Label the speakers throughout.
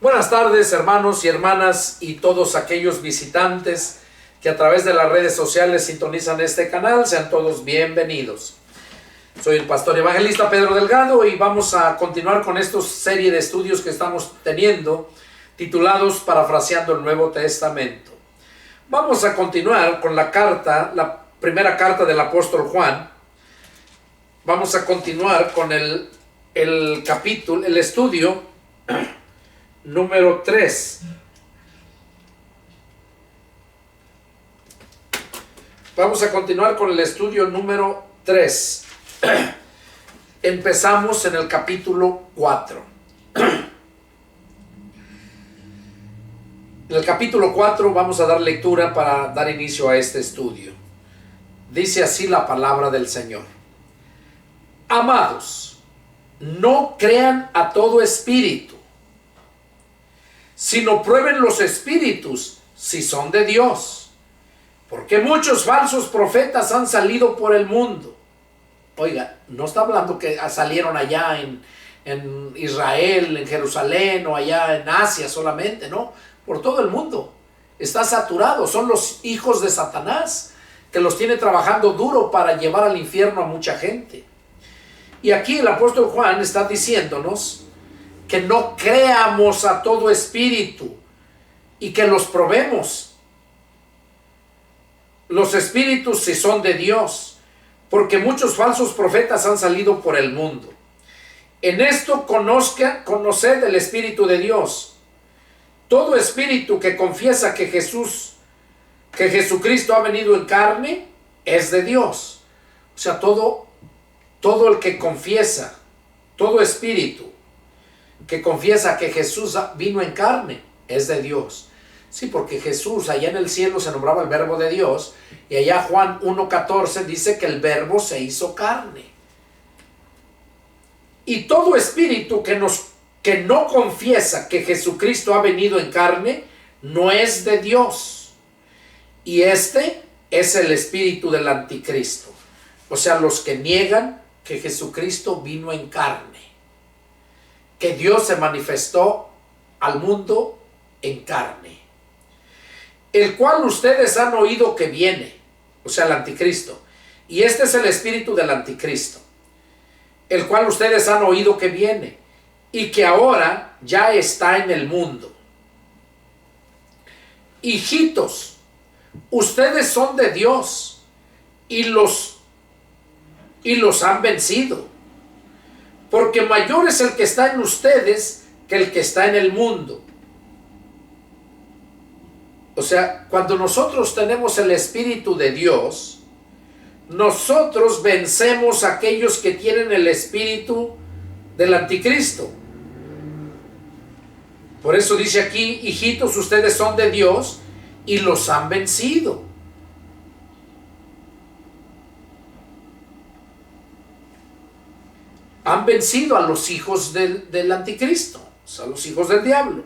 Speaker 1: Buenas tardes, hermanos y hermanas y todos aquellos visitantes que a través de las redes sociales sintonizan este canal. Sean todos bienvenidos. Soy el pastor evangelista Pedro Delgado y vamos a continuar con esta serie de estudios que estamos teniendo titulados Parafraseando el Nuevo Testamento. Vamos a continuar con la primera carta del apóstol Juan. Vamos a continuar con el estudio número 3. Vamos a continuar con el estudio número 3. Empezamos en el capítulo 4. En el capítulo 4 vamos a dar lectura para dar inicio a este estudio. Dice así la palabra del Señor. Amados, no crean a todo espíritu, sino prueben los espíritus si son de Dios, porque muchos falsos profetas han salido por el mundo. Oiga, no está hablando que salieron allá en Israel, en Jerusalén o allá en Asia solamente, no, por todo el mundo. Está saturado, son los hijos de Satanás que los tiene trabajando duro para llevar al infierno a mucha gente. Y aquí el apóstol Juan está diciéndonos que no creamos a todo espíritu y que los probemos. Los espíritus si son de Dios, porque muchos falsos profetas han salido por el mundo. En esto conoced el Espíritu de Dios. Todo espíritu que confiesa que Jesucristo ha venido en carne es de Dios. O sea, todo el que confiesa, todo espíritu que confiesa que Jesús vino en carne es de Dios. Sí, porque Jesús allá en el cielo se nombraba el Verbo de Dios, y allá Juan 1:14 dice que el Verbo se hizo carne. Y todo espíritu que no confiesa que Jesucristo ha venido en carne no es de Dios. Y este es el espíritu del anticristo. O sea, los que niegan que Jesucristo vino en carne, que Dios se manifestó al mundo en carne, el cual ustedes han oído que viene, o sea, el anticristo. Y este es el espíritu del anticristo, el cual ustedes han oído que viene y que ahora ya está en el mundo. Hijitos, ustedes son de Dios y los han vencido, porque mayor es el que está en ustedes que el que está en el mundo. O sea, cuando nosotros tenemos el Espíritu de Dios, nosotros vencemos a aquellos que tienen el espíritu del anticristo. Por eso dice aquí, hijitos, ustedes son de Dios y los han vencido. Han vencido a los hijos del anticristo, o sea, los hijos del diablo.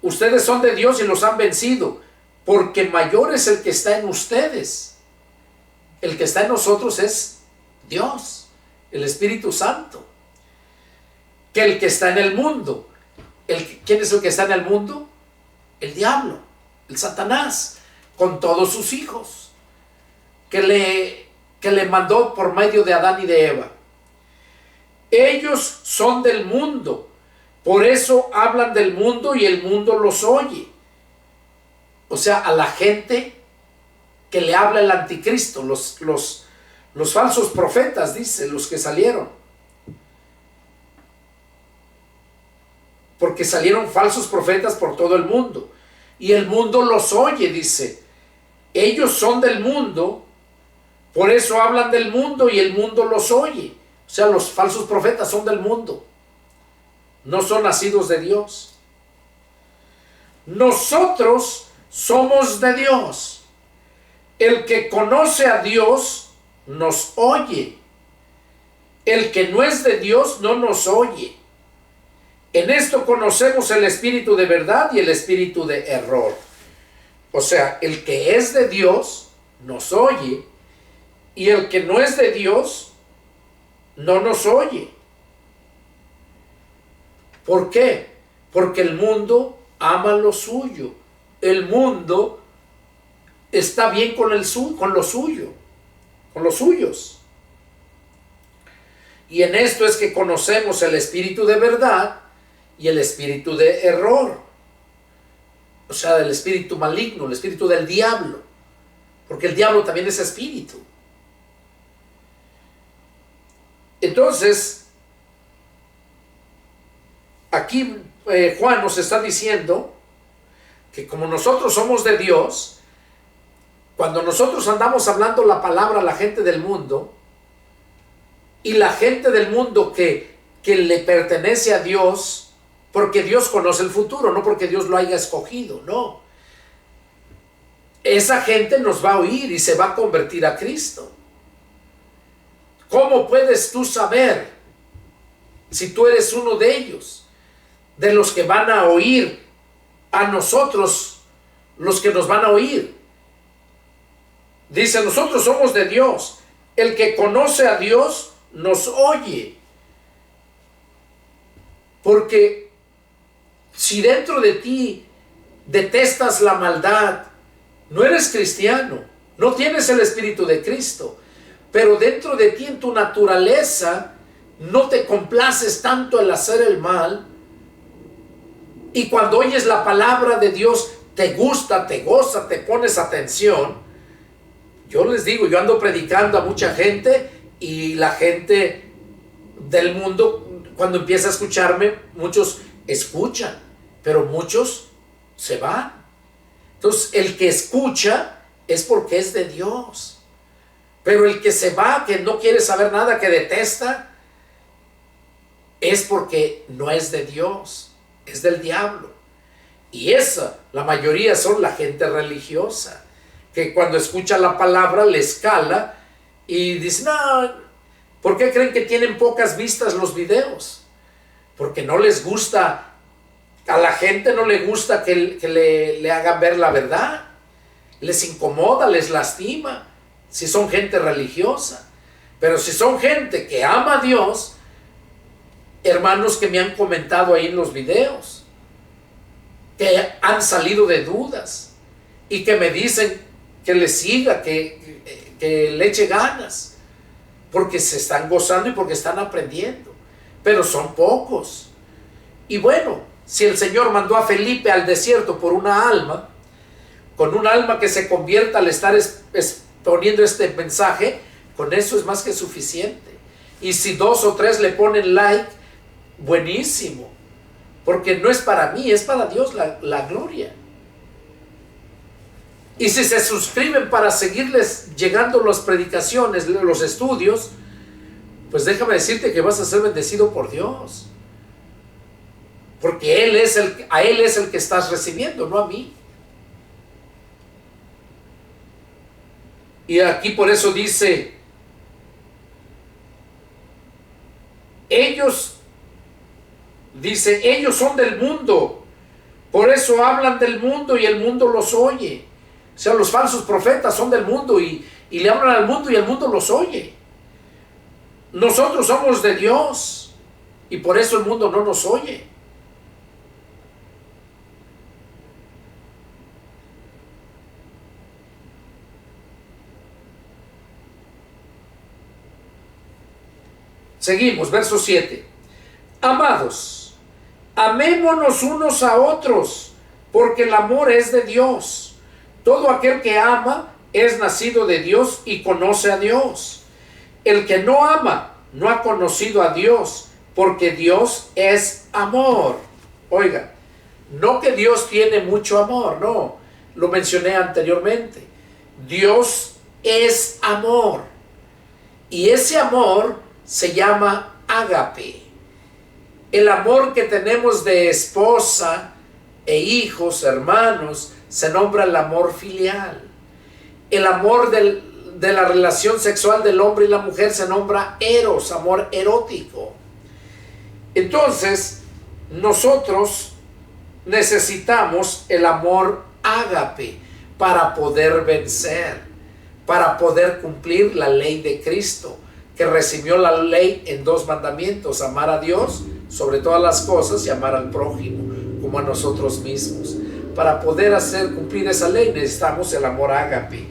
Speaker 1: Ustedes son de Dios y los han vencido, porque mayor es el que está en ustedes. El que está en nosotros es Dios, el Espíritu Santo, que el que está en el mundo. ¿Quién es el que está en el mundo? El diablo, el Satanás, con todos sus hijos, que le mandó por medio de Adán y de Eva. Ellos son del mundo, por eso hablan del mundo y el mundo los oye. O sea, a la gente que le habla el anticristo, los falsos profetas, dice, los que salieron. Porque salieron falsos profetas por todo el mundo. Y el mundo los oye, dice. Ellos son del mundo, por eso hablan del mundo y el mundo los oye. O sea, los falsos profetas son del mundo. No son nacidos de Dios. Nosotros somos de Dios. El que conoce a Dios nos oye. El que no es de Dios no nos oye. En esto conocemos el espíritu de verdad y el espíritu de error. O sea, el que es de Dios nos oye y el que no es de Dios no nos oye. ¿Por qué? porque el mundo ama lo suyo. El mundo está bien con lo suyo, con los suyos. Y en esto es que conocemos el espíritu de verdad y el espíritu de error. O sea, el espíritu maligno, el espíritu del diablo. Porque el diablo también es espíritu. Entonces, aquí Juan nos está diciendo que como nosotros somos de Dios, cuando nosotros andamos hablando la palabra a la gente del mundo, y la gente del mundo que le pertenece a Dios, porque Dios conoce el futuro, no porque Dios lo haya escogido, no. Esa gente nos va a oír y se va a convertir a Cristo. ¿Cómo puedes tú saber si tú eres uno de ellos? De los que van a oír a nosotros, los que nos van a oír. Dice, nosotros somos de Dios. El que conoce a Dios nos oye. Porque si dentro de ti detestas la maldad, no eres cristiano, no tienes el Espíritu de Cristo, pero dentro de ti, en tu naturaleza, no te complaces tanto el hacer el mal, y cuando oyes la palabra de Dios, te gusta, te goza, te pones atención. Yo les digo, yo ando predicando a mucha gente, y la gente del mundo, cuando empieza a escucharme, muchos escuchan, pero muchos se van. Entonces, el que escucha es porque es de Dios. Pero el que se va, que no quiere saber nada, que detesta, es porque no es de Dios, es del diablo. Y esa, la mayoría son la gente religiosa, que cuando escucha la palabra le escala y dice, no, ¿por qué creen que tienen pocas vistas los videos? Porque no les gusta. A la gente no le gusta que le hagan ver la verdad. Les incomoda, les lastima, si son gente religiosa. Pero si son gente que ama a Dios, hermanos que me han comentado ahí en los videos, que han salido de dudas y que me dicen que le siga, que le eche ganas, porque se están gozando y porque están aprendiendo. Pero son pocos. Y bueno, si el Señor mandó a Felipe al desierto por una alma, con un alma que se convierta al estar exponiendo este mensaje, con eso es más que suficiente. Y si 2 o 3 le ponen like, buenísimo, porque no es para mí, es para Dios la gloria. Y si se suscriben para seguirles llegando las predicaciones, los estudios, pues déjame decirte que vas a ser bendecido por Dios. Porque a Él es el que estás recibiendo, no a mí. Y aquí por eso dice, ellos son del mundo, por eso hablan del mundo y el mundo los oye. O sea, los falsos profetas son del mundo y le hablan al mundo y el mundo los oye. Nosotros somos de Dios y por eso el mundo no nos oye. Seguimos, verso 7. Amados, amémonos unos a otros, porque el amor es de Dios. Todo aquel que ama es nacido de Dios y conoce a Dios. El que no ama no ha conocido a Dios, porque Dios es amor. Oiga, no que Dios tiene mucho amor, no, lo mencioné anteriormente. Dios es amor. Y ese amor se llama ágape. El amor que tenemos de esposa e hijos, hermanos, se nombra el amor filial. El amor de la relación sexual del hombre y la mujer se nombra eros, amor erótico. Entonces, nosotros necesitamos el amor ágape para poder vencer, para poder cumplir la ley de Cristo, que recibió la ley en 2 mandamientos: amar a Dios sobre todas las cosas y amar al prójimo como a nosotros mismos. Para poder hacer cumplir esa ley necesitamos el amor ágape,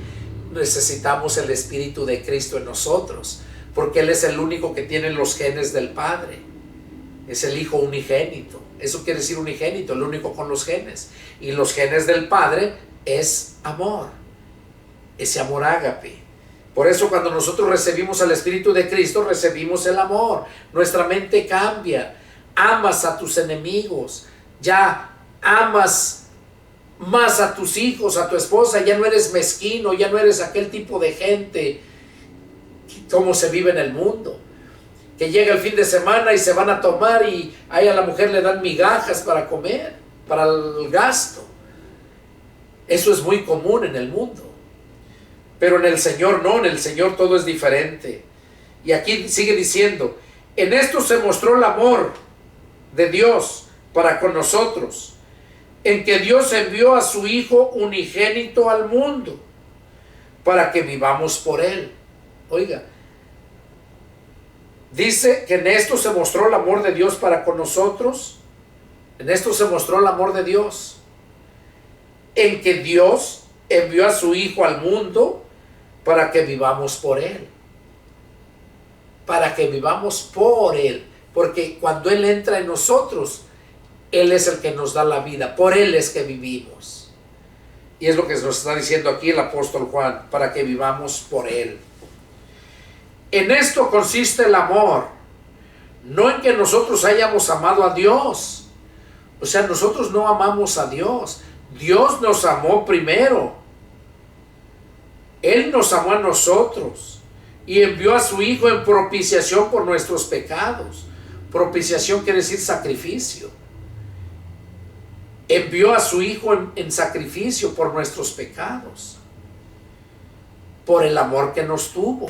Speaker 1: necesitamos el Espíritu de Cristo en nosotros, porque Él es el único que tiene los genes del Padre, es el Hijo unigénito. Eso quiere decir unigénito, el único con los genes, y los genes del Padre es amor, ese amor ágape. Por eso cuando nosotros recibimos al Espíritu de Cristo, recibimos el amor, nuestra mente cambia, amas a tus enemigos, ya amas más a tus hijos, a tu esposa, ya no eres mezquino, ya no eres aquel tipo de gente como se vive en el mundo, que llega el fin de semana y se van a tomar y ahí a la mujer le dan migajas para comer, para el gasto. Eso es muy común en el mundo. Pero en el Señor no, en el Señor todo es diferente. Y aquí sigue diciendo, en esto se mostró el amor de Dios para con nosotros, en que Dios envió a su Hijo unigénito al mundo, para que vivamos por Él. Oiga, dice que en esto se mostró el amor de Dios para con nosotros, en esto se mostró el amor de Dios, en que Dios envió a su Hijo al mundo, para que vivamos por Él, para que vivamos por Él, porque cuando Él entra en nosotros, Él es el que nos da la vida, por Él es que vivimos. Y es lo que nos está diciendo aquí el apóstol Juan, para que vivamos por Él. En esto consiste el amor, no en que nosotros hayamos amado a Dios, o sea, nosotros no amamos a Dios, Dios nos amó primero. Él nos amó a nosotros y envió a su Hijo en propiciación por nuestros pecados. Propiciación quiere decir sacrificio. Envió a su Hijo en sacrificio por nuestros pecados, por el amor que nos tuvo.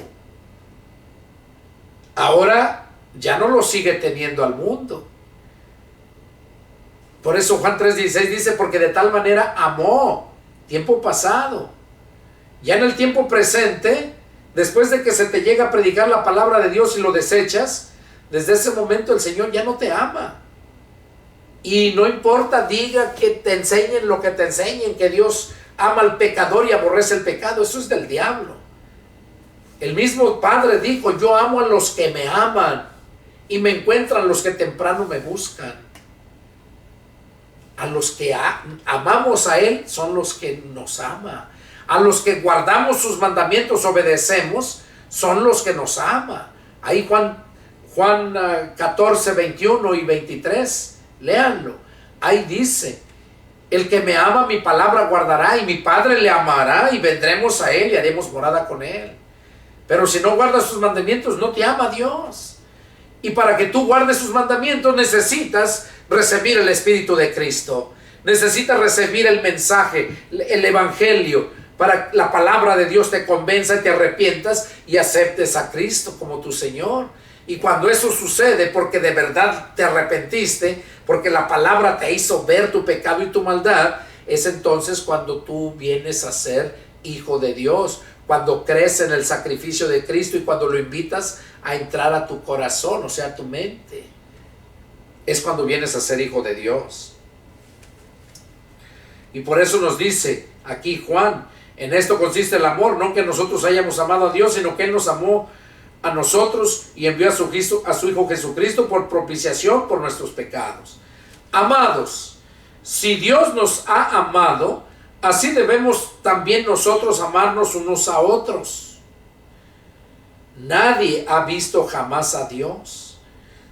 Speaker 1: Ahora ya no lo sigue teniendo al mundo. Por eso Juan 3:16 dice, porque de tal manera amó, tiempo pasado. Ya en el tiempo presente, después de que se te llega a predicar la palabra de Dios y lo desechas, desde ese momento el Señor ya no te ama. Y no importa, diga que te enseñen lo que te enseñen, que Dios ama al pecador y aborrece el pecado, eso es del diablo. El mismo Padre dijo, yo amo a los que me aman y me encuentran los que temprano me buscan. A los que amamos a Él son los que nos ama. A los que guardamos sus mandamientos, obedecemos, son los que nos ama. Ahí Juan 14, 21 y 23, léanlo. Ahí dice, el que me ama mi palabra guardará y mi Padre le amará y vendremos a Él y haremos morada con Él. Pero si no guardas sus mandamientos, no te ama Dios. Y para que tú guardes sus mandamientos necesitas recibir el Espíritu de Cristo. Necesitas recibir el mensaje, el Evangelio, para que la palabra de Dios te convenza y te arrepientas y aceptes a Cristo como tu Señor. Y cuando eso sucede, porque de verdad te arrepentiste, porque la palabra te hizo ver tu pecado y tu maldad, es entonces cuando tú vienes a ser hijo de Dios, cuando crees en el sacrificio de Cristo y cuando lo invitas a entrar a tu corazón, o sea, a tu mente. Es cuando vienes a ser hijo de Dios. Y por eso nos dice aquí Juan, en esto consiste el amor, no que nosotros hayamos amado a Dios, sino que Él nos amó a nosotros y envió a su Hijo Jesucristo por propiciación por nuestros pecados. Amados, si Dios nos ha amado, así debemos también nosotros amarnos unos a otros. Nadie ha visto jamás a Dios.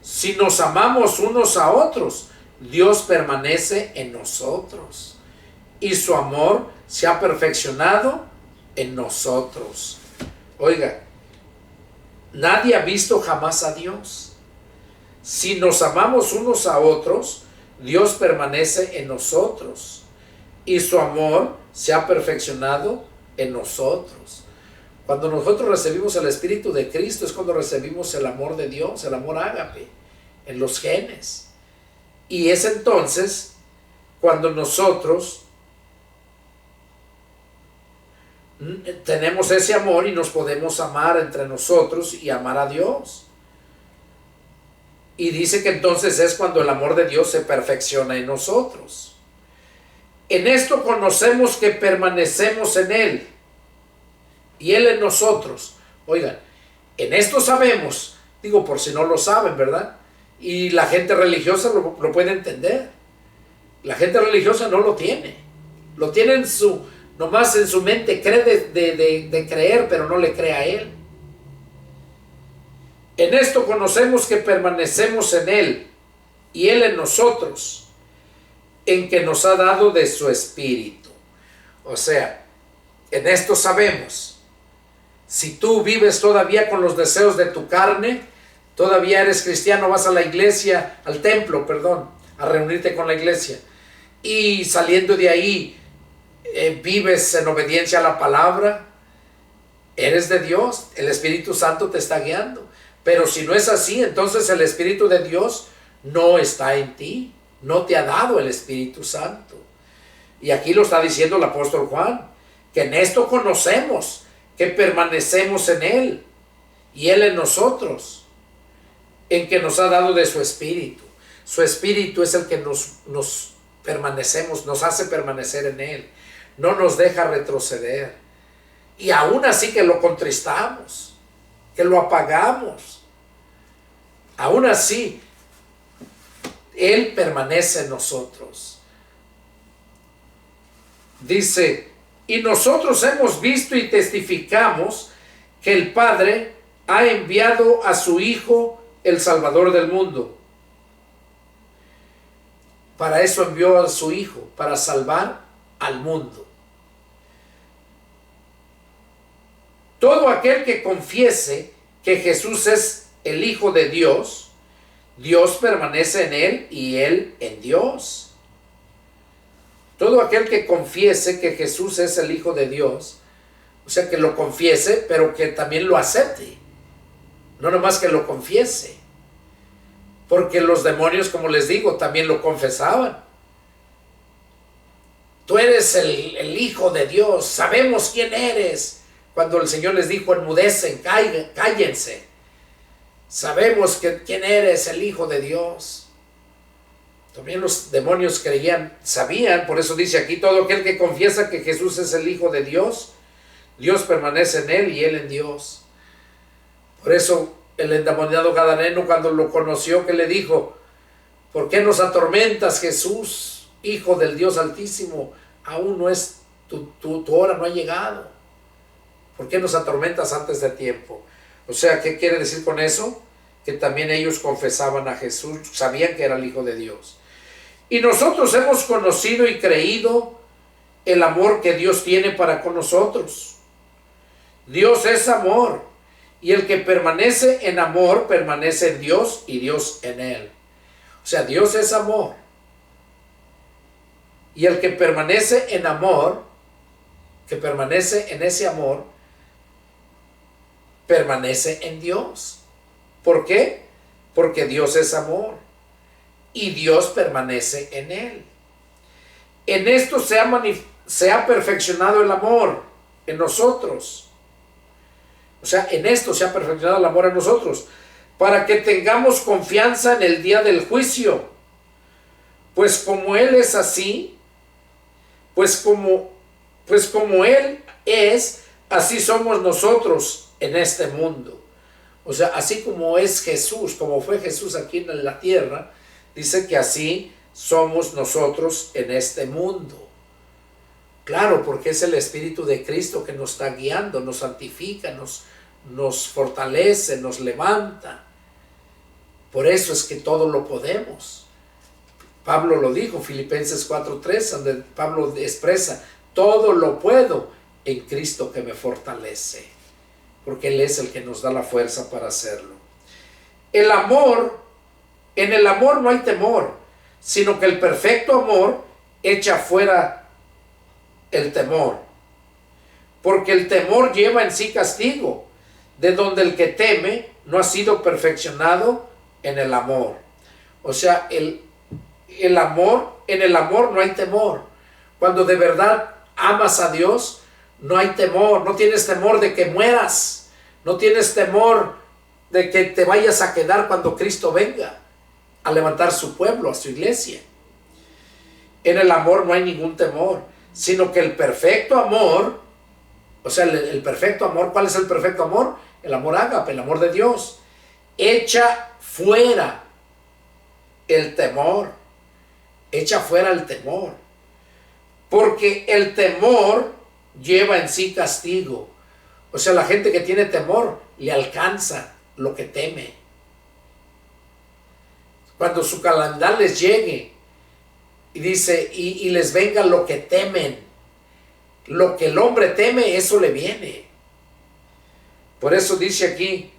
Speaker 1: Si nos amamos unos a otros, Dios permanece en nosotros y su amor se ha perfeccionado en nosotros. Oiga, nadie ha visto jamás a Dios. Si nos amamos unos a otros, Dios permanece en nosotros y su amor se ha perfeccionado en nosotros. Cuando nosotros recibimos el Espíritu de Cristo es cuando recibimos el amor de Dios, el amor ágape, en los genes. Y es entonces cuando nosotros tenemos ese amor y nos podemos amar entre nosotros y amar a Dios. Y dice que entonces es cuando el amor de Dios se perfecciona en nosotros. En esto conocemos que permanecemos en Él y Él en nosotros. Oigan, en esto sabemos, digo por si no lo saben, ¿verdad? Y la gente religiosa lo puede entender. La gente religiosa no lo tiene. Lo tiene en nomás en su mente, cree de creer, pero no le cree a Él. En esto conocemos que permanecemos en Él y Él en nosotros, en que nos ha dado de su Espíritu. O sea, en esto sabemos. Si tú vives todavía con los deseos de tu carne, todavía eres cristiano, vas a la iglesia, al templo, perdón, a reunirte con la iglesia, y saliendo de ahí vives en obediencia a la palabra, eres de Dios, el Espíritu Santo te está guiando. Pero si no es así, entonces el Espíritu de Dios no está en ti, no te ha dado el Espíritu Santo. Y aquí lo está diciendo el apóstol Juan, que en esto conocemos que permanecemos en Él y Él en nosotros, en que nos ha dado de su Espíritu. Su Espíritu es el que nos permanecemos, nos hace permanecer en Él, no nos deja retroceder. Y aún así que lo contristamos, que lo apagamos, aún así Él permanece en nosotros. Dice, y nosotros hemos visto y testificamos que el Padre ha enviado a su Hijo, el Salvador del mundo. Para eso envió a su Hijo, para salvar al mundo. Todo aquel que confiese que Jesús es el Hijo de Dios, Dios permanece en Él y Él en Dios. Todo aquel que confiese que Jesús es el Hijo de Dios, o sea, que lo confiese, pero que también lo acepte. No nomás que lo confiese. Porque los demonios, como les digo, también lo confesaban. Tú eres el Hijo de Dios, sabemos quién eres. Cuando el Señor les dijo, enmudecen, cállense. Sabemos quién eres, el Hijo de Dios. También los demonios sabían, por eso dice aquí, todo aquel que confiesa que Jesús es el Hijo de Dios, Dios permanece en Él y Él en Dios. Por eso el endemoniado gadareno, cuando lo conoció, que le dijo, ¿por qué nos atormentas, Jesús, Hijo del Dios Altísimo? Aún no es, tu hora no ha llegado. ¿Por qué nos atormentas antes de tiempo? O sea, ¿qué quiere decir con eso? Que también ellos confesaban a Jesús, sabían que era el Hijo de Dios. Y nosotros hemos conocido y creído el amor que Dios tiene para con nosotros. Dios es amor, y el que permanece en amor permanece en Dios y Dios en él. O sea, Dios es amor, y el que permanece en amor, que permanece en ese amor, permanece en Dios. ¿Por qué? Porque Dios es amor y Dios permanece en él. En esto se ha perfeccionado el amor en nosotros. O sea, en esto se ha perfeccionado el amor en nosotros, para que tengamos confianza en el día del juicio. Pues como Él es así, pues como Él es, así somos nosotros en este mundo. O sea, así como es Jesús, como fue Jesús aquí en la tierra, dice que así somos nosotros en este mundo. Claro, porque es el Espíritu de Cristo que nos está guiando, nos santifica, nos fortalece, nos levanta. Por eso es que todo lo podemos. Pablo lo dijo, Filipenses 4:3, donde Pablo expresa, todo lo puedo en Cristo que me fortalece. Porque Él es el que nos da la fuerza para hacerlo. En el amor no hay temor, sino que el perfecto amor echa fuera el temor. Porque el temor lleva en sí castigo, de donde el que teme no ha sido perfeccionado en el amor. O sea, en el amor no hay temor. Cuando de verdad amas a Dios, no hay temor, no tienes temor de que mueras, no tienes temor de que te vayas a quedar cuando Cristo venga. a levantar su pueblo, a su iglesia. En el amor no hay ningún temor, sino que el perfecto amor, o sea, el perfecto amor, ¿cuál es el perfecto amor? El amor ágape, el amor de Dios, echa fuera el temor, echa fuera el temor, porque el temor lleva en sí castigo. O sea, la gente que tiene temor le alcanza lo que teme. Cuando su calamidad les llegue y dice, y les venga lo que temen, lo que el hombre teme, eso le viene. Por eso dice aquí,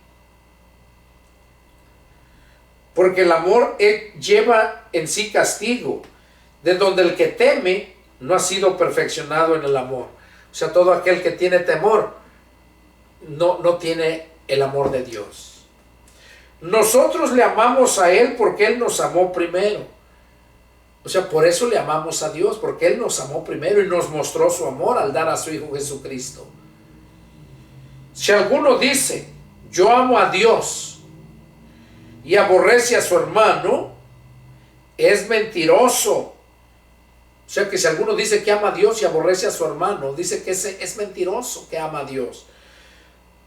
Speaker 1: porque el amor lleva en sí castigo, de donde el que teme no ha sido perfeccionado en el amor. O sea, todo aquel que tiene temor no tiene el amor de Dios. Nosotros le amamos a Él porque Él nos amó primero. O sea, por eso le amamos a Dios, porque Él nos amó primero y nos mostró su amor al dar a su Hijo Jesucristo. Si alguno dice, yo amo a Dios y aborrece a su hermano, es mentiroso. O sea que si alguno dice que ama a Dios y aborrece a su hermano, dice que ese es mentiroso, que ama a Dios.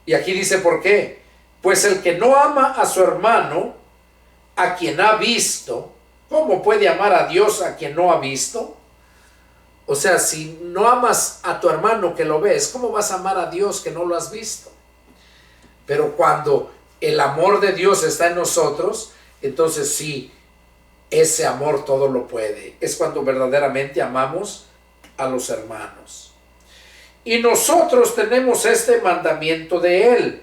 Speaker 1: Y aquí dice por qué. Pues el que no ama a su hermano, a quien ha visto, ¿cómo puede amar a Dios a quien no ha visto? O sea, si no amas a tu hermano que lo ves, ¿cómo vas a amar a Dios que no lo has visto? Pero cuando el amor de Dios está en nosotros, entonces sí, ese amor todo lo puede. Es cuando verdaderamente amamos a los hermanos. Y nosotros tenemos este mandamiento de Él: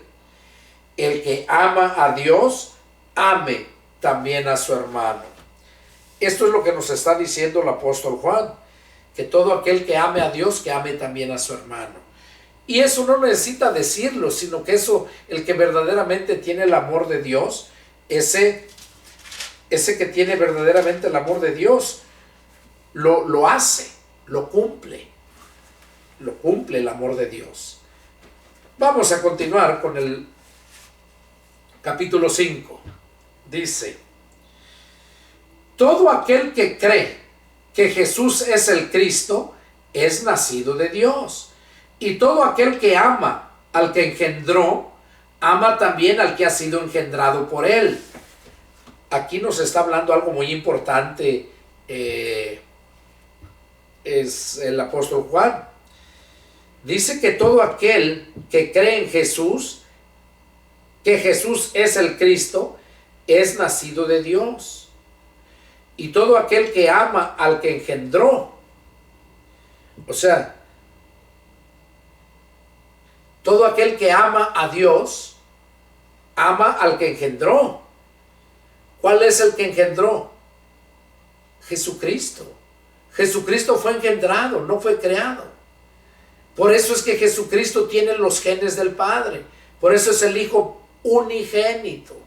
Speaker 1: el que ama a Dios, ame también a su hermano. Esto es lo que nos está diciendo el apóstol Juan, que todo aquel que ame a Dios, que ame también a su hermano. Y eso no necesita decirlo, sino que eso, el que verdaderamente tiene el amor de Dios, ese que tiene verdaderamente el amor de Dios, lo hace, lo cumple el amor de Dios. Vamos a continuar con el capítulo 5. Dice, todo aquel que cree que Jesús es el Cristo es nacido de Dios, y todo aquel que ama al que engendró, ama también al que ha sido engendrado por él. Aquí nos está hablando algo muy importante, es el apóstol Juan. Dice que todo aquel que cree en Jesús, que Jesús es el Cristo, es nacido de Dios. Y todo aquel que ama al que engendró, o sea, todo aquel que ama a Dios, ama al que engendró. ¿Cuál es el que engendró? Jesucristo. Jesucristo fue engendrado, no fue creado. Por eso es que Jesucristo tiene los genes del Padre. Por eso es el Hijo unigénito.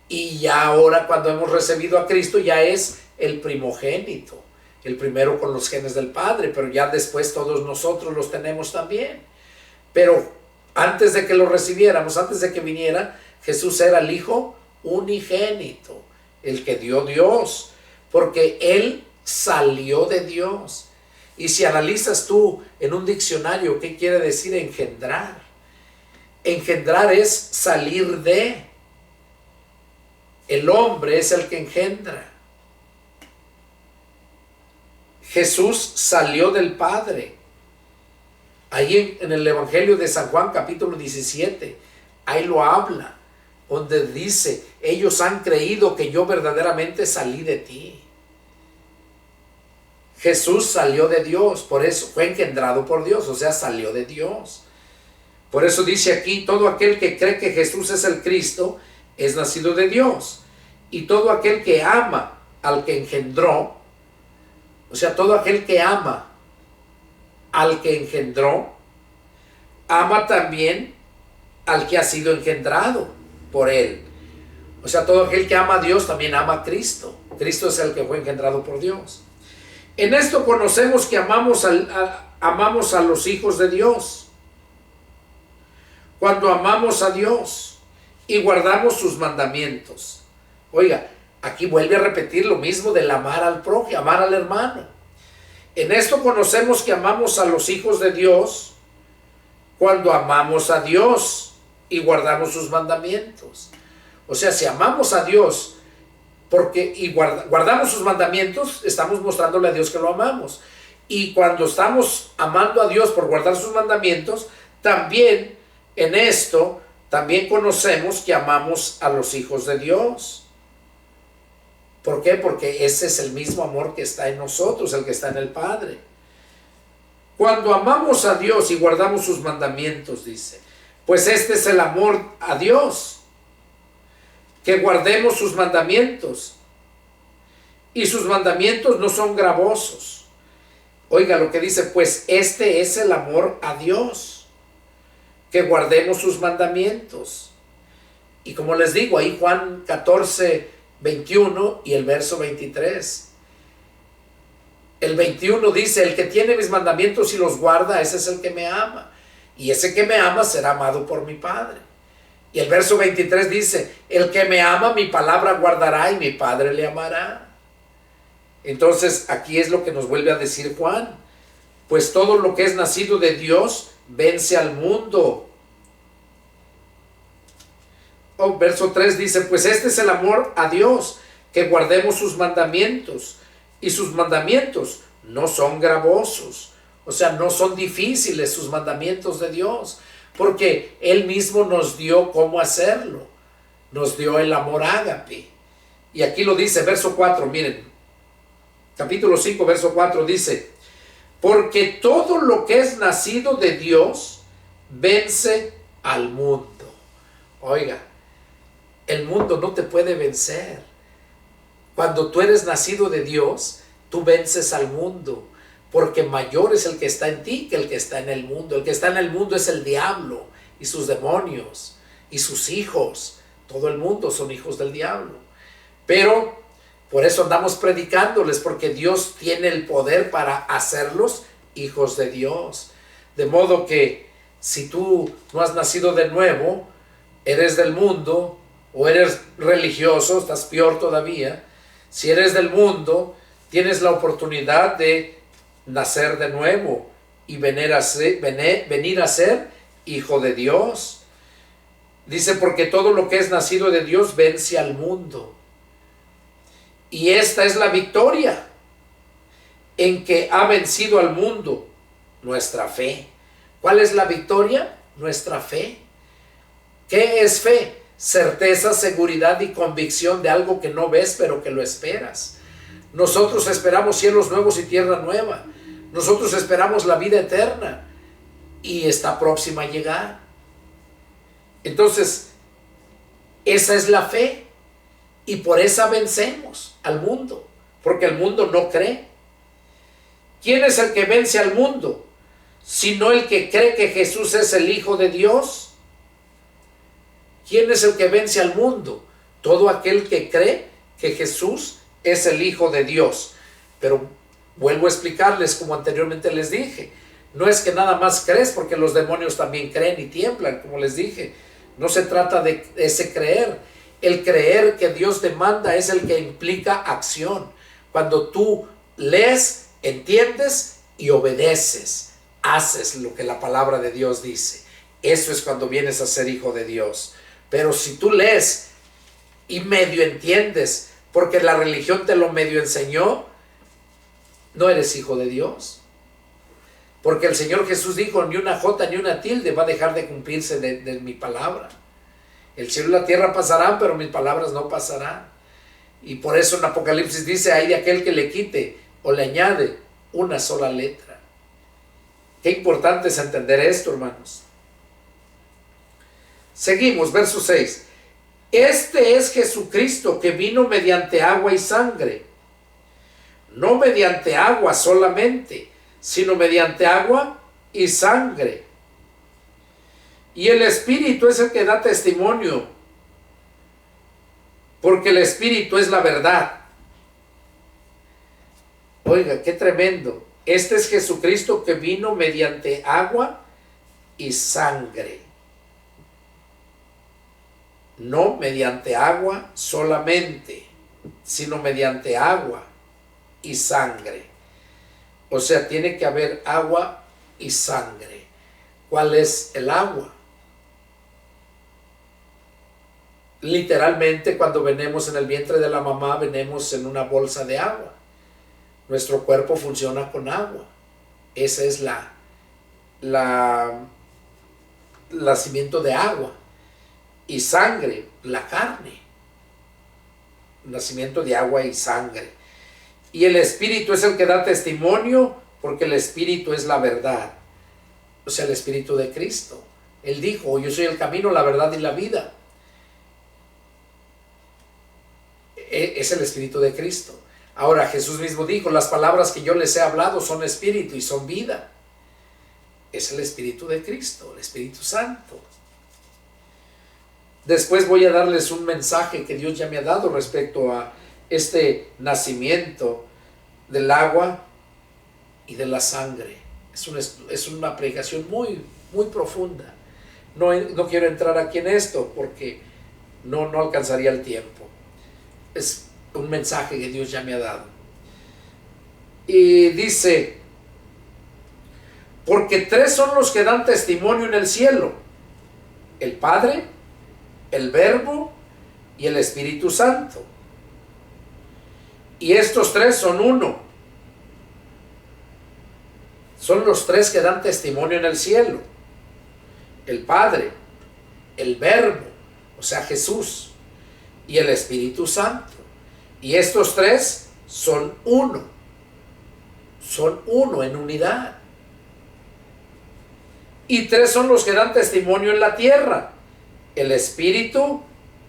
Speaker 1: Y ya ahora, cuando hemos recibido a Cristo, ya es el primogénito. El primero con los genes del Padre, pero ya después todos nosotros los tenemos también. Pero antes de que lo recibiéramos, antes de que viniera, Jesús era el Hijo unigénito, el que dio Dios, porque Él salió de Dios. Y si analizas tú en un diccionario, ¿qué quiere decir engendrar? Engendrar es salir de. El hombre es el que engendra. Jesús salió del Padre. Ahí en el Evangelio de San Juan, capítulo 17, ahí lo habla, donde dice, ellos han creído que yo verdaderamente salí de ti. Jesús salió de Dios, por eso fue engendrado por Dios, o sea, salió de Dios. Por eso dice aquí, todo aquel que cree que Jesús es el Cristo, es nacido de Dios. Y todo aquel que ama al que engendró, o sea, todo aquel que ama al que engendró, ama también al que ha sido engendrado por él. O sea, todo aquel que ama a Dios también ama a Cristo. Cristo es el que fue engendrado por Dios. En esto conocemos que amamos a los hijos de Dios, cuando amamos a Dios y guardamos sus mandamientos. Oiga, Aquí vuelve a repetir lo mismo del amar al prójimo, amar al hermano. En esto conocemos que amamos a los hijos de Dios cuando amamos a Dios y guardamos sus mandamientos. O sea, si amamos a Dios y guardamos sus mandamientos, estamos mostrándole a Dios que lo amamos. Y cuando estamos amando a Dios por guardar sus mandamientos, también en esto, también conocemos que amamos a los hijos de Dios. ¿Por qué? Porque ese es el mismo amor que está en nosotros, el que está en el Padre. Cuando amamos a Dios y guardamos sus mandamientos, dice, pues este es el amor a Dios, que guardemos sus mandamientos. Y sus mandamientos no son gravosos. Oiga lo que dice, pues este es el amor a Dios, que guardemos sus mandamientos. Y como les digo, ahí Juan 14:21 y el verso 23. El 21 dice, el que tiene mis mandamientos y los guarda, ese es el que me ama. Y ese que me ama será amado por mi Padre. Y el verso 23 dice, el que me ama, mi palabra guardará y mi Padre le amará. Entonces, aquí es lo que nos vuelve a decir Juan. Pues todo lo que es nacido de Dios vence al mundo. Verso 3 dice, pues este es el amor a Dios, que guardemos sus mandamientos. Y sus mandamientos no son gravosos. O sea, no son difíciles sus mandamientos de Dios, porque Él mismo nos dio cómo hacerlo. Nos dio el amor ágape. Y aquí lo dice, verso 4, miren. Capítulo 5, verso 4 dice, porque todo lo que es nacido de Dios vence al mundo. Oiga, el mundo no te puede vencer. Cuando tú eres nacido de Dios, tú vences al mundo, porque mayor es el que está en ti que el que está en el mundo. El que está en el mundo es el diablo y sus demonios y sus hijos. Todo el mundo son hijos del diablo. Pero por eso andamos predicándoles, porque Dios tiene el poder para hacerlos hijos de Dios. De modo que si tú no has nacido de nuevo, eres del mundo o eres religioso, estás peor todavía. Si eres del mundo, tienes la oportunidad de nacer de nuevo y venir a ser hijo de Dios. Dice, porque todo lo que es nacido de Dios vence al mundo. Y esta es la victoria en que ha vencido al mundo, nuestra fe. ¿Cuál es la victoria? Nuestra fe. ¿Qué es fe? Certeza, seguridad y convicción de algo que no ves, pero que lo esperas. Nosotros esperamos cielos nuevos y tierra nueva. Nosotros esperamos la vida eterna y está próxima a llegar. Entonces, esa es la fe y por esa vencemos al mundo, porque el mundo no cree. ¿Quién es el que vence al mundo? Sino el que cree que Jesús es el Hijo de Dios. ¿Quién es el que vence al mundo? Todo aquel que cree que Jesús es el Hijo de Dios. Pero vuelvo a explicarles, como anteriormente les dije, no es que nada más crees, porque los demonios también creen y tiemblan, como les dije. No se trata de ese creer. El creer que Dios demanda es el que implica acción. Cuando tú lees, entiendes y obedeces, haces lo que la palabra de Dios dice. Eso es cuando vienes a ser hijo de Dios. Pero si tú lees y medio entiendes, porque la religión te lo medio enseñó, no eres hijo de Dios. Porque el Señor Jesús dijo, ni una jota ni una tilde va a dejar de cumplirse de mi palabra. El cielo y la tierra pasarán, pero mis palabras no pasarán. Y por eso en Apocalipsis dice, hay de aquel que le quite o le añade una sola letra. Qué importante es entender esto, hermanos. Seguimos, verso 6. Este es Jesucristo que vino mediante agua y sangre. No mediante agua solamente, sino mediante agua y sangre. Y el Espíritu es el que da testimonio, porque el Espíritu es la verdad. Oiga, qué tremendo. Este es Jesucristo que vino mediante agua y sangre. No mediante agua solamente. sino mediante agua y sangre. O sea, tiene que haber agua y sangre. ¿Cuál es el agua? Literalmente, cuando venimos en el vientre de la mamá, venimos en una bolsa de agua. Nuestro cuerpo funciona con agua. Ese es el nacimiento de agua. Y sangre, la carne. Nacimiento de agua y sangre. Y el Espíritu es el que da testimonio, porque el Espíritu es la verdad. O sea, el Espíritu de Cristo. Él dijo, yo soy el camino, la verdad y la vida. Es el Espíritu de Cristo. Ahora, Jesús mismo dijo, las palabras que yo les he hablado son Espíritu y son vida. Es el Espíritu de Cristo, el Espíritu Santo. Después voy a darles un mensaje que Dios ya me ha dado respecto a este nacimiento del agua y de la sangre. Es una predicación muy, muy profunda. No quiero entrar aquí en esto porque no alcanzaría el tiempo. Es un mensaje que Dios ya me ha dado. Y dice, porque tres son los que dan testimonio en el cielo: el Padre, el Verbo y el Espíritu Santo. Y estos tres son uno. Son los tres que dan testimonio en el cielo: el Padre, el Verbo, o sea Jesús, y el Espíritu Santo. Y estos tres son uno. Son uno en unidad. Y tres son los que dan testimonio en la tierra: el Espíritu,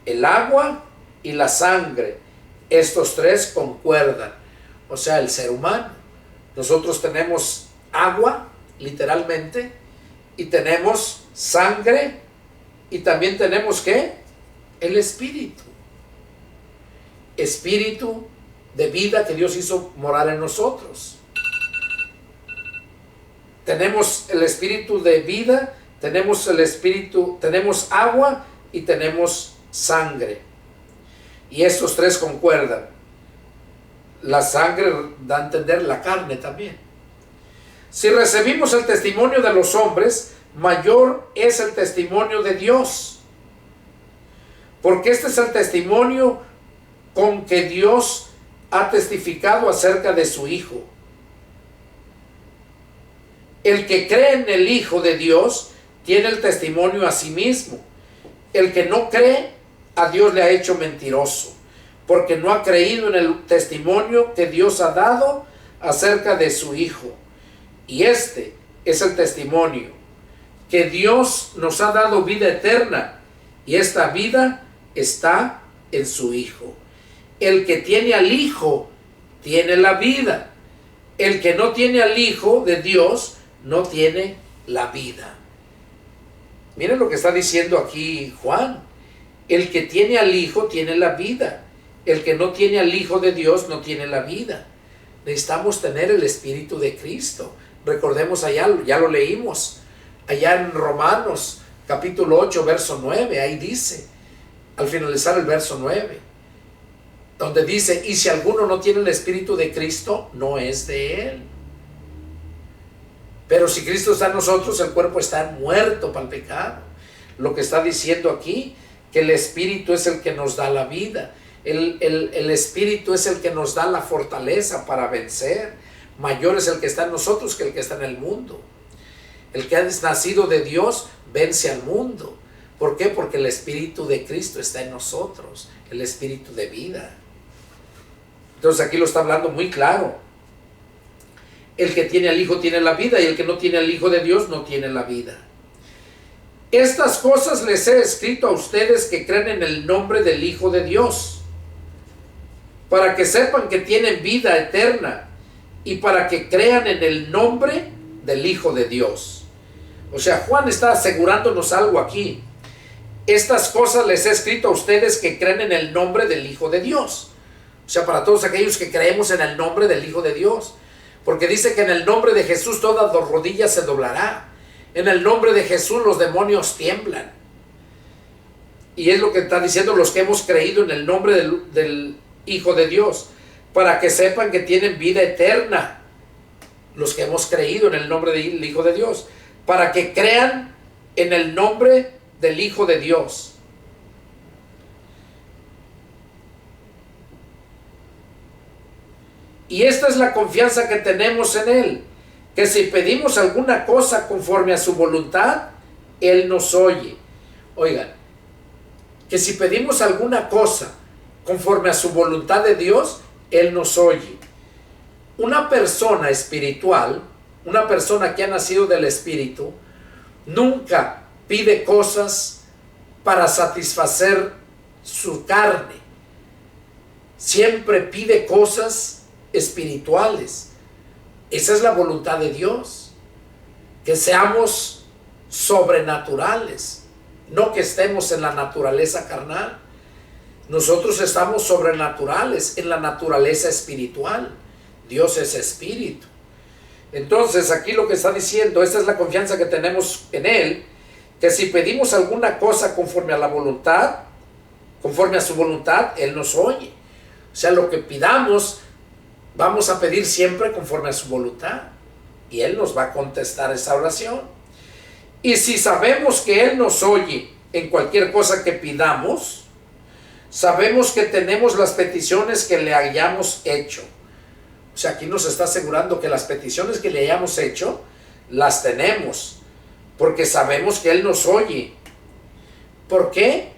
Speaker 1: el agua y la sangre. Estos tres concuerdan. O sea, el ser humano. Nosotros tenemos agua, literalmente, y tenemos sangre, y también tenemos, ¿qué? El Espíritu. Espíritu de vida que Dios hizo morar en nosotros. Tenemos el Espíritu de vida, tenemos el Espíritu, tenemos agua y tenemos sangre. Y estos tres concuerdan. La sangre da a entender la carne también. Si recibimos el testimonio de los hombres, mayor es el testimonio de Dios. Porque este es el testimonio con que Dios ha testificado acerca de su Hijo. El que cree en el Hijo de Dios tiene el testimonio a sí mismo. El que no cree, a Dios le ha hecho mentiroso, porque no ha creído en el testimonio que Dios ha dado acerca de su Hijo. Y este es el testimonio, que Dios nos ha dado vida eterna, y esta vida está en su Hijo. El que tiene al Hijo tiene la vida. El que no tiene al Hijo de Dios no tiene la vida. Miren lo que está diciendo aquí Juan. El que tiene al Hijo tiene la vida. El que no tiene al Hijo de Dios no tiene la vida. Necesitamos tener el Espíritu de Cristo. Recordemos allá, ya lo leímos, allá en Romanos capítulo 8, verso 9, ahí dice, al finalizar el verso 9, donde dice, y si alguno no tiene el Espíritu de Cristo, no es de él. Pero si Cristo está en nosotros, el cuerpo está muerto para el pecado. Lo que está diciendo aquí, que el Espíritu es el que nos da la vida. El Espíritu es el que nos da la fortaleza para vencer. Mayor es el que está en nosotros que el que está en el mundo. El que ha nacido de Dios vence al mundo. ¿Por qué? Porque el Espíritu de Cristo está en nosotros. El Espíritu de vida. Entonces aquí lo está hablando muy claro. El que tiene al Hijo tiene la vida, y el que no tiene al Hijo de Dios no tiene la vida. Estas cosas les he escrito a ustedes que creen en el nombre del Hijo de Dios, para que sepan que tienen vida eterna, y para que crean en el nombre del Hijo de Dios. O sea, Juan está asegurándonos algo aquí. Estas cosas les he escrito a ustedes que creen en el nombre del Hijo de Dios. O sea, para todos aquellos que creemos en el nombre del Hijo de Dios. Porque dice que en el nombre de Jesús toda rodilla se doblará. En el nombre de Jesús los demonios tiemblan. Y es lo que está diciendo los que hemos creído en el nombre Hijo de Dios, para que sepan que tienen vida eterna, los que hemos creído en el nombre del Hijo de Dios, para que crean en el nombre del Hijo de Dios. Y esta es la confianza que tenemos en Él, que si pedimos alguna cosa conforme a su voluntad, Él nos oye. Oigan, que si pedimos alguna cosa conforme a su voluntad de Dios, Él nos oye. Una persona espiritual, una persona que ha nacido del Espíritu, nunca pide cosas para satisfacer su carne. Siempre pide cosas espirituales. Esa es la voluntad de Dios, que seamos sobrenaturales, no que estemos en la naturaleza carnal. Nosotros estamos sobrenaturales en la naturaleza espiritual. Dios es espíritu. Entonces aquí lo que está diciendo, esta es la confianza que tenemos en Él, que si pedimos alguna cosa conforme a la voluntad, conforme a su voluntad, Él nos oye. O sea, lo que pidamos, vamos a pedir siempre conforme a su voluntad, y Él nos va a contestar esa oración. Y si sabemos que Él nos oye en cualquier cosa que pidamos, sabemos que tenemos las peticiones que le hayamos hecho. O sea, aquí nos está asegurando que las peticiones que le hayamos hecho, las tenemos, porque sabemos que Él nos oye. ¿Por qué?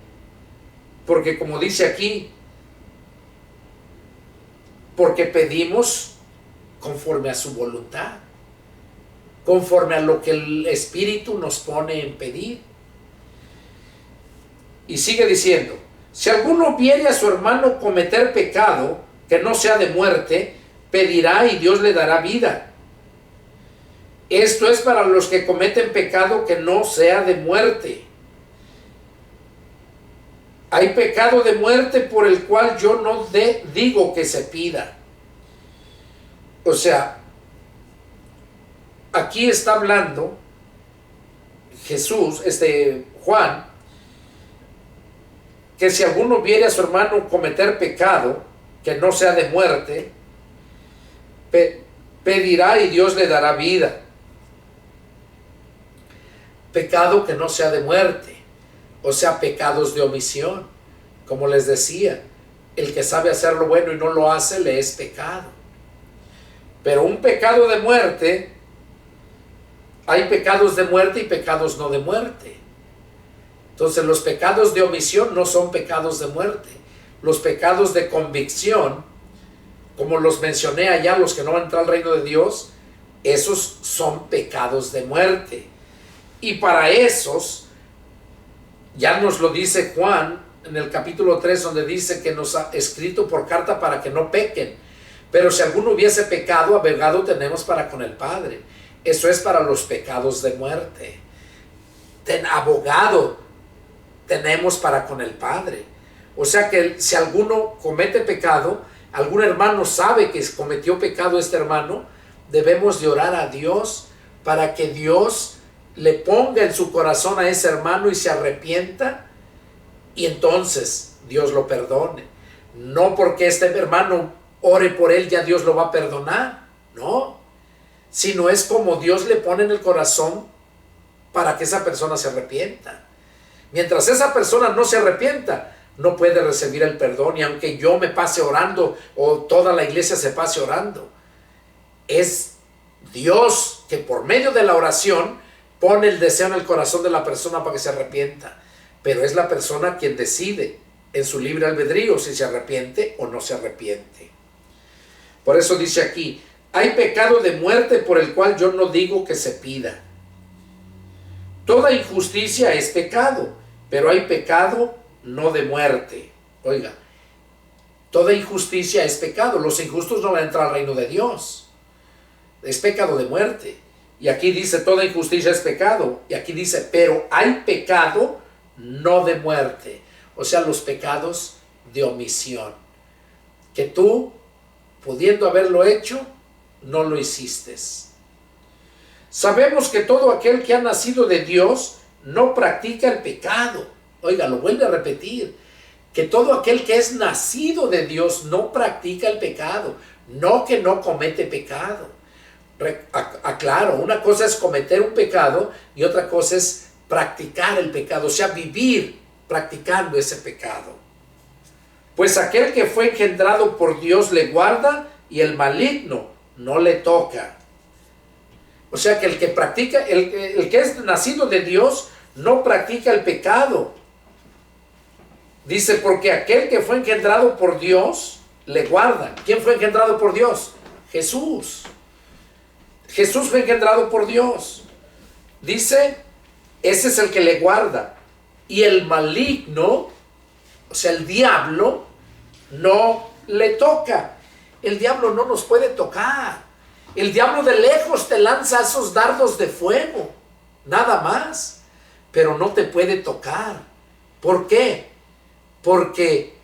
Speaker 1: Porque como dice aquí, porque pedimos conforme a su voluntad, conforme a lo que el Espíritu nos pone en pedir. Y sigue diciendo, si alguno viere a su hermano cometer pecado que no sea de muerte, pedirá y Dios le dará vida. Esto es para los que cometen pecado que no sea de muerte. Hay pecado de muerte por el cual yo no digo que se pida. O sea, aquí está hablando Jesús, Juan, que si alguno viere a su hermano cometer pecado que no sea de muerte, pedirá y Dios le dará vida. Pecado que no sea de muerte, o sea, pecados de omisión. Como les decía, el que sabe hacer lo bueno y no lo hace, le es pecado. Pero un pecado de muerte, hay pecados de muerte y pecados no de muerte. Entonces los pecados de omisión no son pecados de muerte. Los pecados de convicción, como los mencioné allá, los que no van a entrar al reino de Dios, esos son pecados de muerte. Y para esos, ya nos lo dice Juan en el capítulo 3, donde dice que nos ha escrito por carta para que no pequen. Pero si alguno hubiese pecado, abogado tenemos para con el Padre. Eso es para los pecados de muerte. Abogado tenemos para con el Padre. O sea que si alguno comete pecado, algún hermano sabe que cometió pecado este hermano, debemos de orar a Dios para que Dios le ponga en su corazón a ese hermano y se arrepienta, y entonces Dios lo perdone. No porque este hermano ore por él, ya Dios lo va a perdonar, no, sino es como Dios le pone en el corazón para que esa persona se arrepienta. Mientras esa persona no se arrepienta, no puede recibir el perdón, y aunque yo me pase orando o toda la iglesia se pase orando, es Dios que por medio de la oración pone el deseo en el corazón de la persona para que se arrepienta. Pero es la persona quien decide en su libre albedrío si se arrepiente o no se arrepiente. Por eso dice aquí, hay pecado de muerte por el cual yo no digo que se pida. Toda injusticia es pecado, pero hay pecado no de muerte. Oiga, toda injusticia es pecado. Los injustos no van a entrar al reino de Dios. Es pecado de muerte. Y aquí dice, toda injusticia es pecado. Y aquí dice, pero hay pecado no de muerte. O sea, los pecados de omisión. Que tú, pudiendo haberlo hecho, no lo hiciste. Sabemos que todo aquel que ha nacido de Dios no practica el pecado. Oiga, lo vuelve a repetir. que todo aquel que es nacido de Dios no practica el pecado, no que no comete pecado. Aclaro, una cosa es cometer un pecado y otra cosa es practicar el pecado, o sea, vivir practicando ese pecado. Pues aquel que fue engendrado por Dios le guarda y el maligno no le toca. O sea que el que practica, el que es nacido de Dios no practica el pecado. Dice, porque aquel que fue engendrado por Dios le guarda. ¿Quién fue engendrado por Dios? Jesús. Jesús fue engendrado por Dios. Dice, ese es el que le guarda. Y el maligno, o sea, el diablo, no le toca. El diablo no nos puede tocar. El diablo de lejos te lanza esos dardos de fuego, nada más, pero no te puede tocar. ¿Por qué? Porque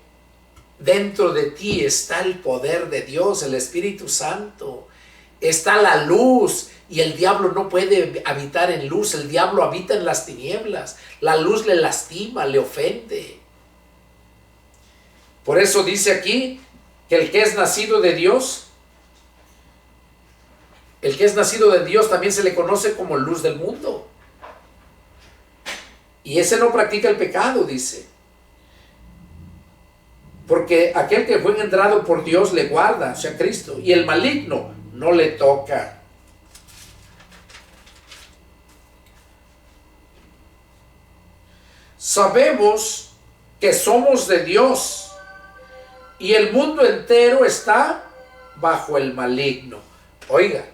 Speaker 1: dentro de ti está el poder de Dios, el Espíritu Santo, está la luz, y el diablo no puede habitar en luz, el diablo habita en las tinieblas, la luz le lastima, le ofende. Por eso dice aquí que el que es nacido de Dios, también se le conoce como luz del mundo. Y ese no practica el pecado, dice. Porque aquel que fue engendrado por Dios le guarda, o sea, Cristo, y el maligno no le toca. Sabemos que somos de Dios y el mundo entero está bajo el maligno. Oiga,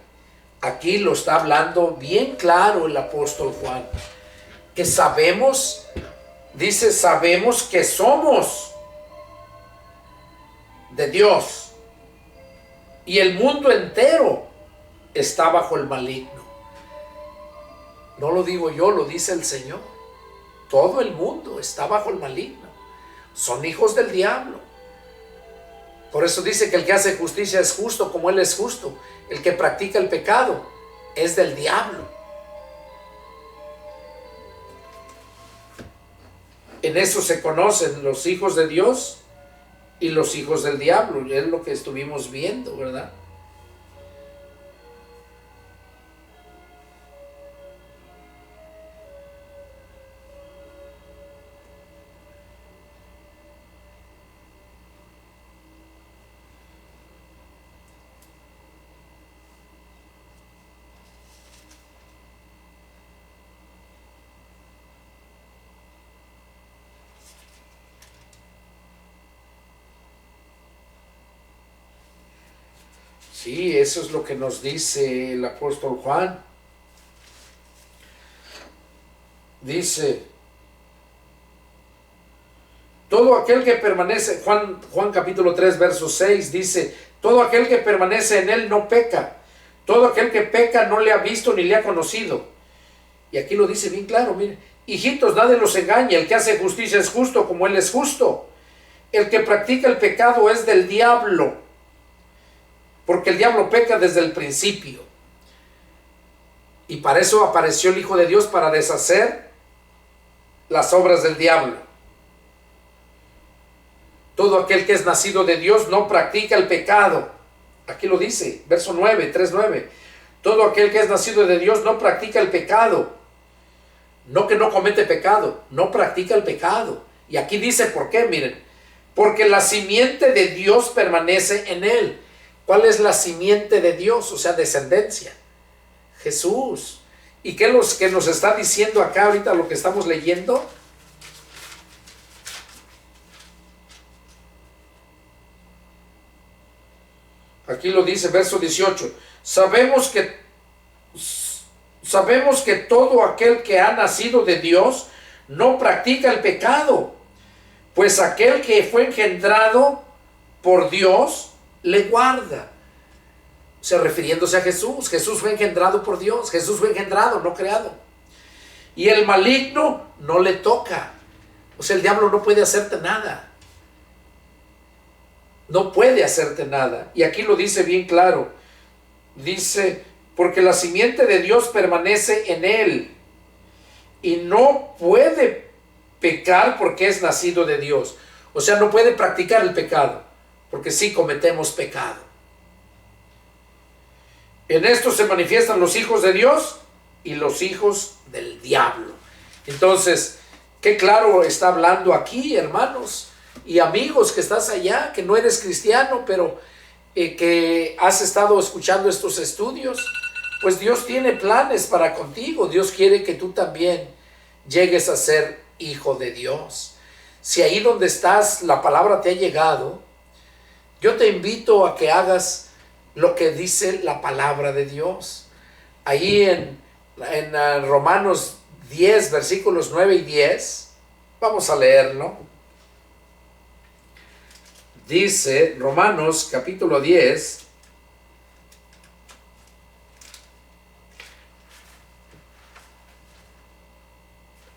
Speaker 1: aquí lo está hablando bien claro el apóstol Juan, que sabemos, dice, sabemos que somos de Dios y el mundo entero está bajo el maligno. No lo digo yo, lo dice el Señor. Todo el mundo está bajo el maligno. Son hijos del diablo. Por eso dice que el que hace justicia es justo como Él es justo. El que practica el pecado es del diablo. En eso se conocen los hijos de Dios y los hijos del diablo. Y es lo que estuvimos viendo, ¿verdad? Sí, eso es lo que nos dice el apóstol Juan. Dice, todo aquel que permanece, Juan capítulo 3, verso 6, dice, todo aquel que permanece en Él no peca. Todo aquel que peca no le ha visto ni le ha conocido. Y aquí lo dice bien claro, miren, hijitos, nadie los engañe, el que hace justicia es justo como Él es justo. El que practica el pecado es del diablo, porque el diablo peca desde el principio. Y para eso apareció el Hijo de Dios, para deshacer las obras del diablo. Todo aquel que es nacido de Dios no practica el pecado. Aquí lo dice, verso 9, 3:9. Todo aquel que es nacido de Dios no practica el pecado. No que no comete pecado, no practica el pecado. Y aquí dice por qué, miren. Porque la simiente de Dios permanece en él. ¿Cuál es la simiente de Dios? O sea, descendencia. Jesús. ¿Y qué es que nos está diciendo acá ahorita lo que estamos leyendo? Aquí lo dice, verso 18. Sabemos que todo aquel que ha nacido de Dios no practica el pecado, pues aquel que fue engendrado por Dios le guarda. O sea, refiriéndose a Jesús. Jesús fue engendrado por Dios. Jesús fue engendrado, no creado. Y el maligno no le toca. O sea, el diablo no puede hacerte nada. No puede hacerte nada. Y aquí lo dice bien claro. Dice, porque la simiente de Dios permanece en él y no puede pecar porque es nacido de Dios. O sea, no puede practicar el pecado, porque sí cometemos pecado. En esto se manifiestan los hijos de Dios y los hijos del diablo. Entonces, qué claro está hablando aquí, hermanos y amigos que estás allá, que no eres cristiano, pero que has estado escuchando estos estudios. Pues Dios tiene planes para contigo. Dios quiere que tú también llegues a ser hijo de Dios. Si ahí donde estás la palabra te ha llegado, yo te invito a que hagas lo que dice la palabra de Dios. Ahí en Romanos 10, versículos 9 y 10, vamos a leerlo. Dice Romanos capítulo 10,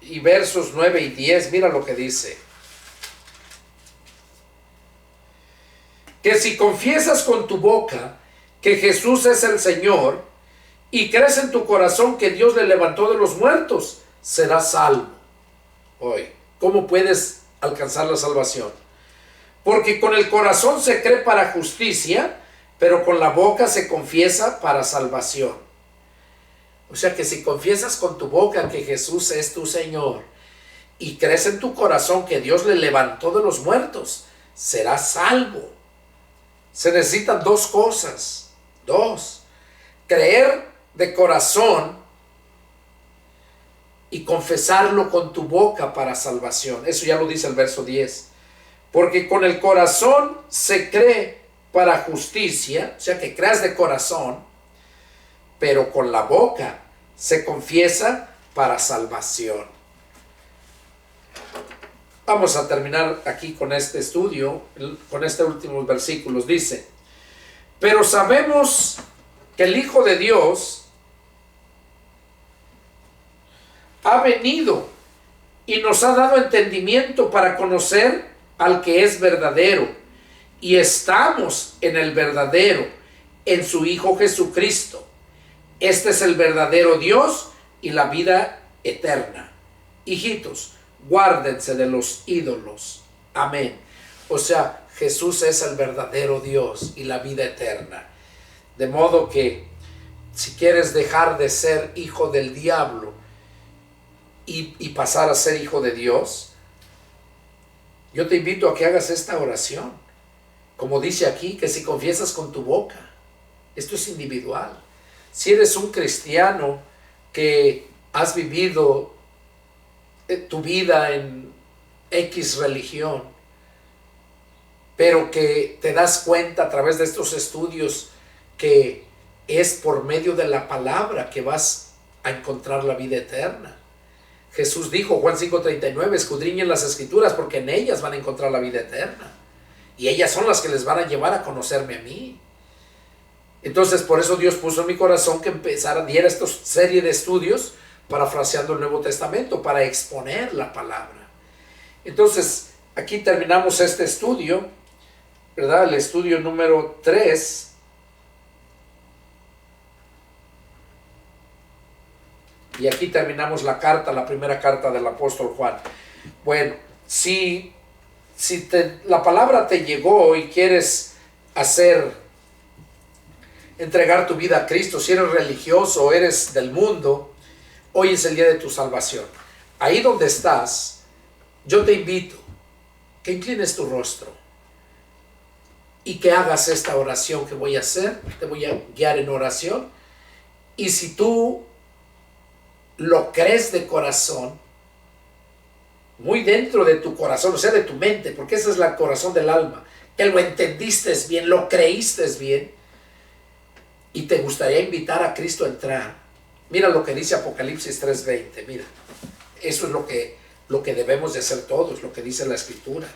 Speaker 1: y versos 9 y 10, mira lo que dice. Que si confiesas con tu boca que Jesús es el Señor y crees en tu corazón que Dios le levantó de los muertos, serás salvo. Hoy, ¿cómo puedes alcanzar la salvación? Porque con el corazón se cree para justicia, pero con la boca se confiesa para salvación. O sea que si confiesas con tu boca que Jesús es tu Señor y crees en tu corazón que Dios le levantó de los muertos, serás salvo. Se necesitan dos cosas. Dos. Creer de corazón y confesarlo con tu boca para salvación. Eso ya lo dice el verso 10. Porque con el corazón se cree para justicia, o sea que creas de corazón, pero con la boca se confiesa para salvación. Vamos a terminar aquí con este estudio, con estos últimos versículos. Dice, pero sabemos que el Hijo de Dios ha venido y nos ha dado entendimiento para conocer al que es verdadero, y estamos en el verdadero, en su Hijo Jesucristo. Este es el verdadero Dios y la vida eterna. Hijitos, guárdense de los ídolos. Amén. O sea, Jesús es el verdadero Dios y la vida eterna. De modo que si quieres dejar de ser hijo del diablo y pasar a ser hijo de Dios, yo te invito a que hagas esta oración. Como dice aquí, que si confiesas con tu boca, esto es individual. Si eres un cristiano que has vivido tu vida en X religión, pero que te das cuenta a través de estos estudios que es por medio de la palabra que vas a encontrar la vida eterna. Jesús dijo, Juan 5:39, escudriñen las escrituras porque en ellas van a encontrar la vida eterna. Y ellas son las que les van a llevar a conocerme a mí. Entonces, por eso Dios puso en mi corazón que diera esta serie de estudios parafraseando el Nuevo Testamento para exponer la palabra. Entonces, aquí terminamos este estudio, ¿verdad? El estudio número 3. Y aquí terminamos la carta, la primera carta del apóstol Juan. Bueno, si la palabra te llegó y quieres entregar tu vida a Cristo, si eres religioso o eres del mundo, hoy es el día de tu salvación. Ahí donde estás, yo te invito que inclines tu rostro y que hagas esta oración que voy a hacer. Te voy a guiar en oración. Y si tú lo crees de corazón, muy dentro de tu corazón, o sea, de tu mente, porque ese es el corazón del alma, que lo entendiste bien, lo creíste bien, y te gustaría invitar a Cristo a entrar. Mira lo que dice Apocalipsis 3:20, mira, eso es lo que debemos de hacer todos, lo que dice la Escritura.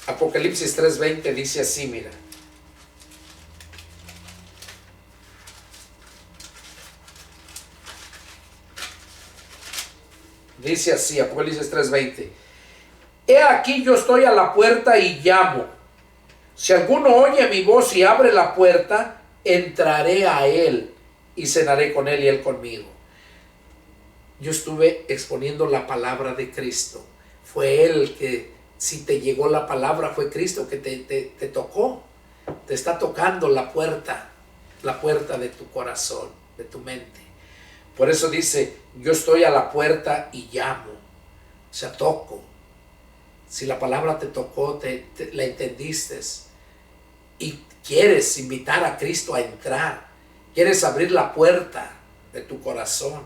Speaker 1: Apocalipsis 3:20 dice así, mira. Dice así, Apocalipsis 3:20. He aquí yo estoy a la puerta y llamo. Si alguno oye mi voz y abre la puerta, entraré a él y cenaré con él y él conmigo. Yo estuve exponiendo la palabra de Cristo. Fue él que Si te llegó la palabra, fue Cristo que te tocó. Te está tocando la puerta de tu corazón, de tu mente. Por eso dice, yo estoy a la puerta y llamo. O sea, toco. Si la palabra te tocó, la entendiste y quieres invitar a Cristo a entrar, quieres abrir la puerta de tu corazón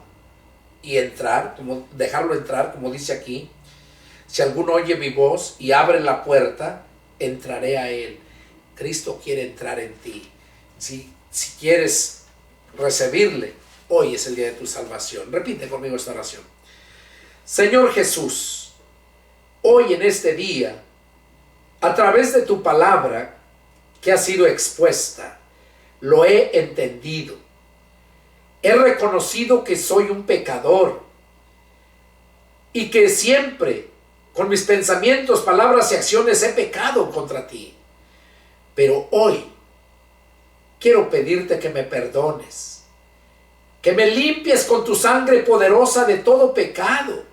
Speaker 1: y entrar, como dejarlo entrar, como dice aquí, si alguno oye mi voz y abre la puerta, entraré a él. Cristo quiere entrar en ti. Si quieres recibirle, hoy es el día de tu salvación. Repite conmigo esta oración. Señor Jesús, hoy en este día, a través de tu palabra que ha sido expuesta, lo he entendido. He reconocido que soy un pecador y que siempre, con mis pensamientos, palabras y acciones, he pecado contra ti. Pero hoy quiero pedirte que me perdones, que me limpies con tu sangre poderosa de todo pecado,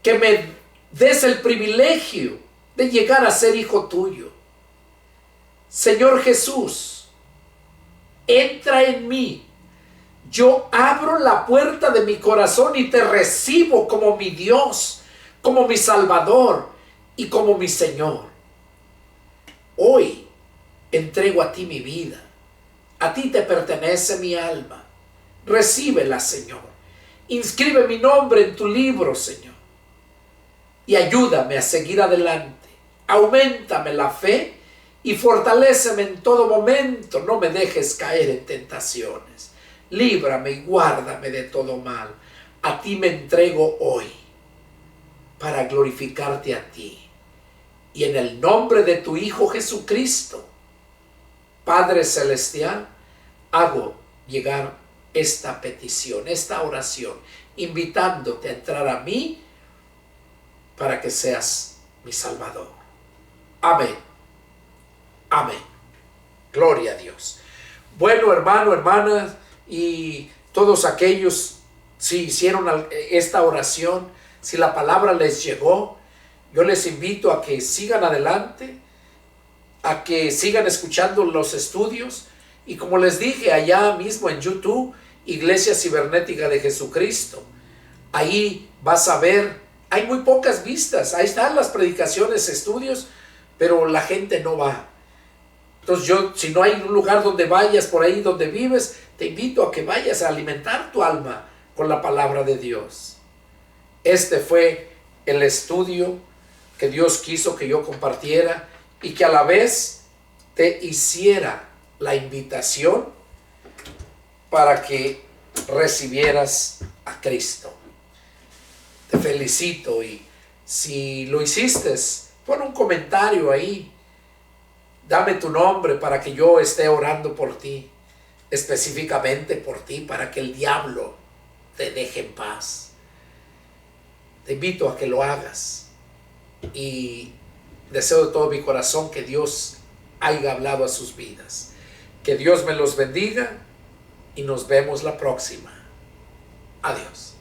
Speaker 1: que me des el privilegio de llegar a ser hijo tuyo. Señor Jesús, entra en mí. Yo abro la puerta de mi corazón y te recibo como mi Dios, como mi Salvador y como mi Señor. Hoy entrego a ti mi vida. A ti te pertenece mi alma. Recíbela, Señor. Inscribe mi nombre en tu libro, Señor. Y ayúdame a seguir adelante. Auméntame la fe y fortaléceme en todo momento. No me dejes caer en tentaciones. Líbrame y guárdame de todo mal. A ti me entrego hoy para glorificarte a ti. Y en el nombre de tu Hijo Jesucristo, Padre Celestial, hago llegar esta petición, esta oración, invitándote a entrar a mí para que seas mi Salvador. Amén. Amén. Gloria a Dios. Bueno, hermano, hermanas, y todos aquellos, si hicieron esta oración, si la palabra les llegó, yo les invito a que sigan adelante, a que sigan escuchando los estudios. Y como les dije, allá mismo en YouTube, Iglesia Cibernética de Jesucristo, ahí vas a ver, hay muy pocas vistas, ahí están las predicaciones, estudios, pero la gente no va. Entonces si no hay un lugar donde vayas, por ahí donde vives, te invito a que vayas a alimentar tu alma con la palabra de Dios. Este fue el estudio que Dios quiso que yo compartiera y que a la vez te hiciera la invitación para que recibieras a Cristo. Te felicito, y si lo hiciste, pon un comentario ahí. Dame tu nombre para que yo esté orando por ti, específicamente por ti, para que el diablo te deje en paz. Te invito a que lo hagas y deseo de todo mi corazón que Dios haya hablado a sus vidas. Que Dios me los bendiga y nos vemos la próxima. Adiós.